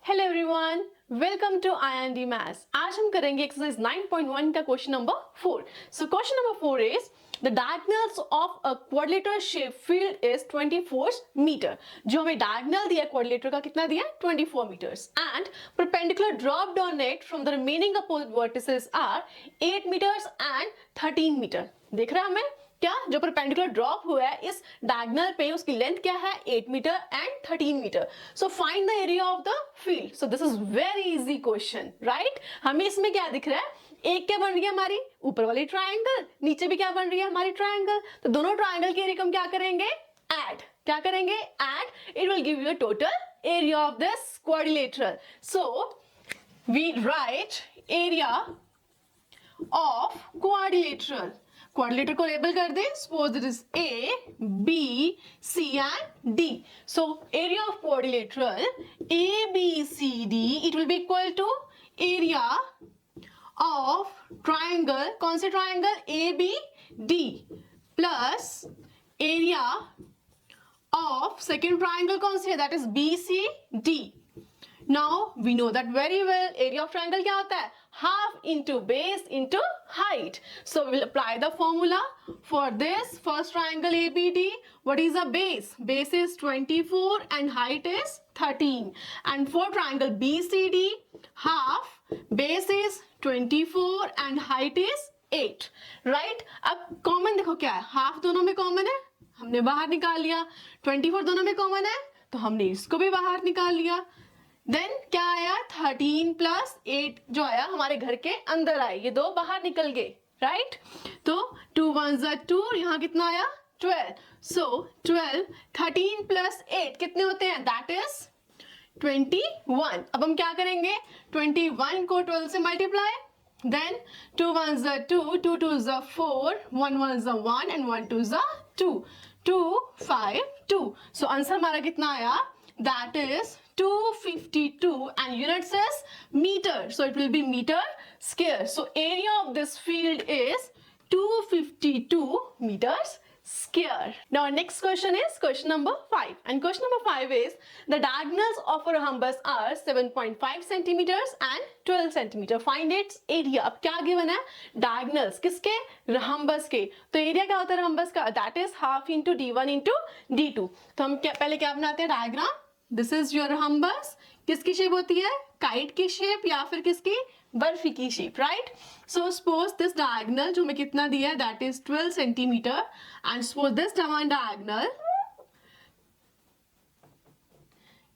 Hello everyone, welcome to IND maths. आज हम करेंगे एक्सरसाइज 9.1 का question number 4। So question number 4 is the diagonals of a quadrilateral shape field is 24 metre. जो हमें diagonal दिया quadrilateral का कितना दिया 24 metres and perpendicular dropped on it from the remaining opposite vertices are 8 metres and 13 metre. देख रहे हैं हमें क्या जो परपेंडिकुलर ड्रॉप हुआ है इस डायगोनल पे उसकी लेंथ क्या है 8 metre and 13 metre. So find the area of the field. So this is very easy question, right. हमें इसमें क्या दिख रहा है, एक क्या बन रही है हमारी ऊपर वाली ट्रायंगल, नीचे भी क्या बन रही है हमारी ट्रायंगल। तो दोनों ट्रायंगल के एरिया हम क्या करेंगे, ऐड। क्या करेंगे, add. It will give you a total area of this quadrilateral. So we write area of quadrilateral. Quadrilateral को लेबल कर दे, suppose it is A, B, C and D. So area of quadrilateral ABCD it will be equal to area of triangle, कौन से triangle ABD plus area of second triangle कौन सी है, that is BCD. Now we know that very well area of triangle क्या होता है, half into base into height. So we will apply the formula for this first triangle ABD. What is the base? Base is 24 and height is 13. And for triangle BCD, half base is 24 and height is 8. Right? अब common देखो क्या है, half दोनों में common है, हमने बाहर निकाल लिया। 24 दोनों में common है तो हमने इसको भी बाहर निकाल लिया। देन क्या आया, 13 प्लस 8 जो आया हमारे घर के अंदर आए, ये दो बाहर निकल गए, राइट। तो 2 1 2, यहाँ कितना आया 12। सो 12, 13 प्लस 8 कितने होते हैं, दैट इज 21। अब हम क्या करेंगे, 21 को 12 से multiply, then 2 1 2, 2 2 4, 1 1 1 and 1 2 2, 2 5 2। So answer हमारा कितना आया, that is 252 and units is meter, so it will be meter square. So area of this field is 252 meters square. Now our next question is question number 5, and question number 5 is the diagonals of a rhombus are 7.5 centimeters and 12 centimeter. Find its area. अब क्या given है, diagonals किसके, rhombus के। तो area क्या होता है rhombus का, that is half into d1 into d2। तो हम पहले क्या बनाते हैं, diagram. This is your rhombus, किसकी शेप होती है, काइट की शेप या फिर किसकी, बर्फी की shape, right. So suppose this diagonal जो हमें कितना दिया है, that is 12 centimetre and suppose this one diagonal,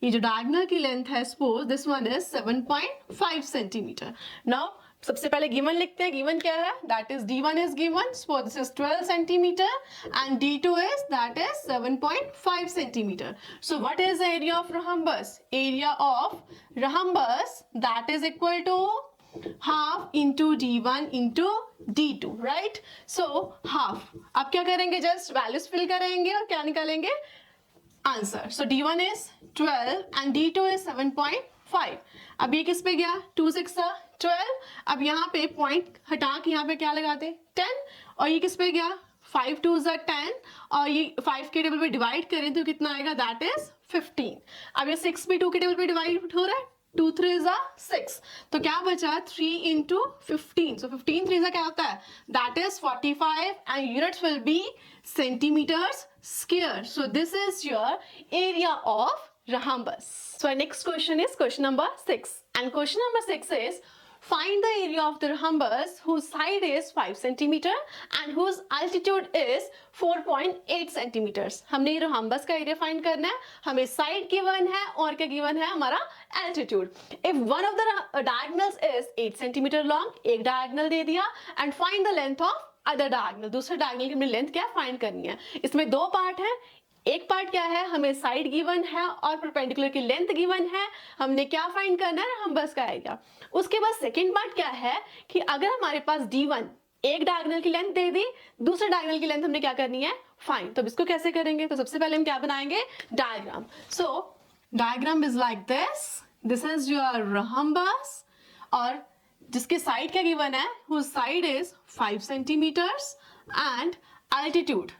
ये जो डायगोनल की लेंथ है suppose this one is 7.5 centimetre. Now सबसे पहले गिवन लिखते हैं, गिवन क्या है, that is d1 is given, suppose this is 12 centimetre and d2 is that is 7.5 centimetre. So what is the area of rhombus? Area of rhombus that is equal to half into d1 into d2, right. So half, अब क्या करेंगे, just values fill करेंगे और क्या निकालेंगे, answer. So d1 is 12 and d2 is 7.5। अब ये किस पे गया, 2 6 12। अब यहाँ पे पॉइंट हटा के यहाँ पे क्या लगाते, 10, और ये किस पे गया, 5 2 10, और ये 5 के टेबल पे डिवाइड करें तो कितना आएगा, दैट इज 15। अब ये 6 भी 2 के टेबल पे डिवाइड हो रहा है, 2 3 6, तो क्या बचा 3 into 15। सो 15 3 क्या होता है, that is 45 and units will be centimetres square. So this is your area of rhombus. So our next question is question number 6, and question number 6 is find the area of the rhombus whose side is 5 centimeter and whose altitude is 4.8 centimeters. हमने ये rhombus का area find करना है, हमें side given है और क्या given है, हमारा altitude. If one of the diagonals is 8 centimetre long, एक डायगोनल दे दिया, and find the length of other diagonal, दूसरे डायगोनल की हमें लेंथ क्या फाइंड करनी है। इसमें दो पार्ट है, एक पार्ट क्या है, हमें साइड गिवन है और परपेंडिकुलर की लेंथ गिवन है, हमने क्या फाइंड करना है, rhombus का एरिया। उसके बाद सेकंड पार्ट क्या है कि अगर हमारे पास d1 एक डायगोनल की लेंथ दे दी, दूसरे डायगोनल की लेंथ हमने क्या करनी है, फाइंड। तो इसको कैसे करेंगे, तो सबसे पहले हम क्या बनाएंगे, diagram. So diagram is like this is your rhombus, और जिसके साइड क्या गिवन है, whose side is 5 centimeters and altitude,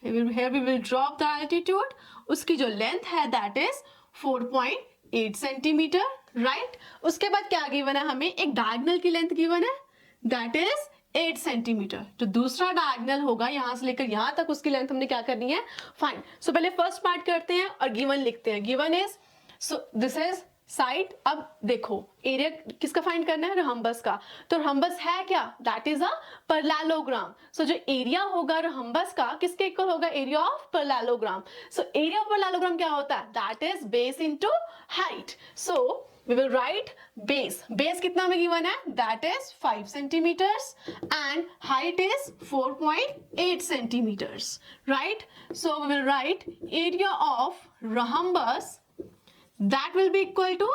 here we will drop the altitude, उसकी जो लेंथ है that is 4.8 सेंटीमीटर, राइट। उसके बाद क्या गिवन है हमें, एक डायगोनल की लेंथ गिवन है दैट इज 8 सेंटीमीटर। जो दूसरा डायगोनल होगा यहां से लेकर यहां तक उसकी लेंथ हमने क्या करनी है, फाइंड। सो पहले फर्स्ट पार्ट करते हैं और गिवन लिखते हैं। Given is, so this is side. अब देखो एरिया किसका फाइंड करना है, रहम्बस का। तो रहम्बस है क्या, दैट इज अ पैरेललोग्राम। सो जो एरिया होगा रहम्बस का किसके इक्वल होगा, area of parallelogram. So area of parallelogram क्या होता है, that is base into height. So we will write base कितना में गिवन है, that is 5 centimeters and height is 4.8 centimeters, right? So we will write area of rhombus that will be equal to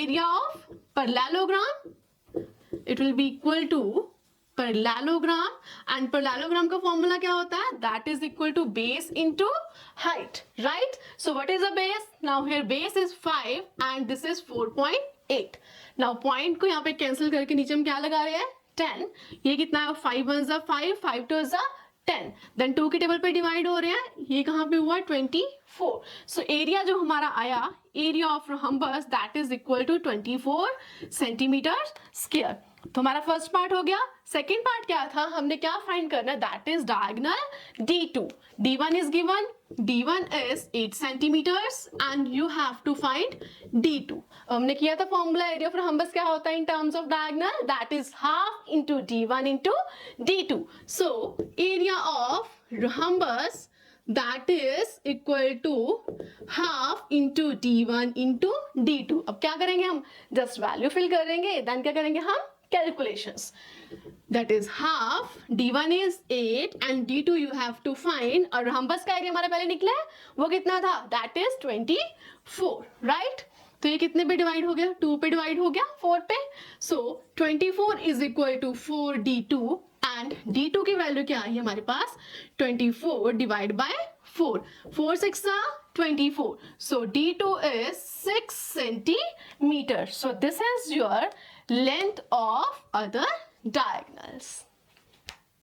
area of parallelogram. It will be equal to parallelogram and parallelogram का formula क्या होता है, that is equal to base into height, right? So what is the base? Now here base is 5 and this is 4.8. Now point को यहाँ पे cancel करके नीचे हम क्या लगा रहे हैं, 10। ये कितना है, 5 1 5, 5 2 10, देन 2 के टेबल पे डिवाइड हो रहे हैं, ये कहाँ पे हुआ 24। सो एरिया जो हमारा आया, area of rhombus that is equal to 24 centimetre square. तो हमारा फर्स्ट पार्ट हो गया। सेकेंड पार्ट क्या था, हमने क्या फाइंड करना है, that is diagonal D2। D1 is given, D1 is 8 centimetres and you have to find D2। हमने किया था फॉर्मूला, एरिया ऑफ रहोम्बस क्या होता है in terms of diagonal, that is half into D1 into D2। So area of rhombus that is equal to half into D1 into D2। अब क्या करेंगे हम, जस्ट वैल्यू फिल करेंगे, देन क्या करेंगे हम, calculations. that is half, D1 is 8 and D2 you have to find। और रहोम्बस का एरिया हमारा पहले निकला है, वो कितना था, that is 24, राइट। तो ये कितने पे डिवाइड हो गया, 2 पे डिवाइड हो गया 4 पे। सो 24 is equal to 4D2 and D2 की वैल्यू क्या आई हमारे पास, 24 divide by 4, 4 6 24। So D2 is 6 centimeters। So this is your length of other diagonals.